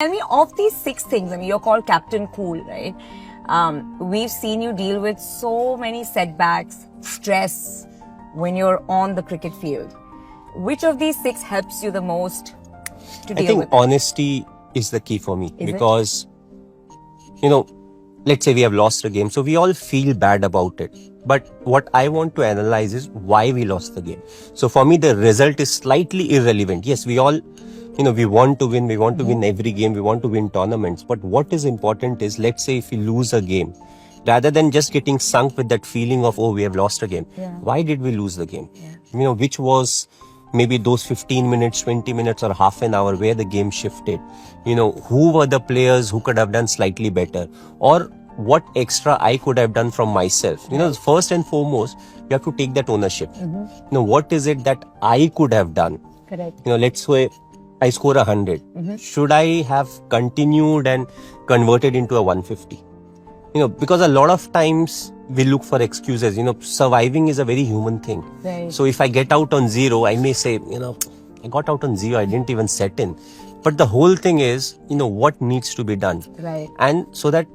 Tell me, of these 6 things, I mean, you're called Captain Cool, right? We've seen you deal with so many setbacks, stress when you're on the cricket field. Which of these 6 helps you the most to deal with it? I think honesty is the key for me. Because, let's say we have lost a game, so we all feel bad about it. But what I want to analyze is why we lost the game. So for me, the result is slightly irrelevant. Yes, we all, we want to win. We want to win every game. We want to win tournaments. But what is important is, let's say if we lose a game, rather than just getting sunk with that feeling of, oh, we have lost a game. Why did we lose the game? Which was maybe those 15 minutes, 20 minutes or half an hour where the game shifted. Who were the players who could have done slightly better? Or what extra I could have done from myself. First and foremost, you have to take that ownership. What is it that I could have done? Correct. Let's say I score 100. Should I have continued and converted into a 150? Because a lot of times we look for excuses. Surviving is a very human thing. Right. So if I get out on 0, I may say, I got out on 0, I didn't even set in. But the whole thing is, what needs to be done. Right. And so that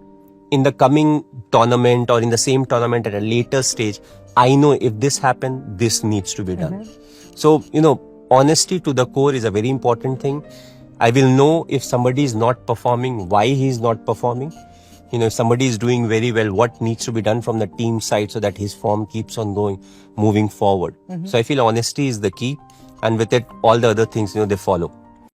in the coming tournament or in the same tournament at a later stage, I know if this happened, this needs to be done. So, honesty to the core is a very important thing. I will know if somebody is not performing, why he is not performing. If somebody is doing very well, what needs to be done from the team side so that his form keeps on going, moving forward. So I feel honesty is the key. And with it, all the other things, they follow.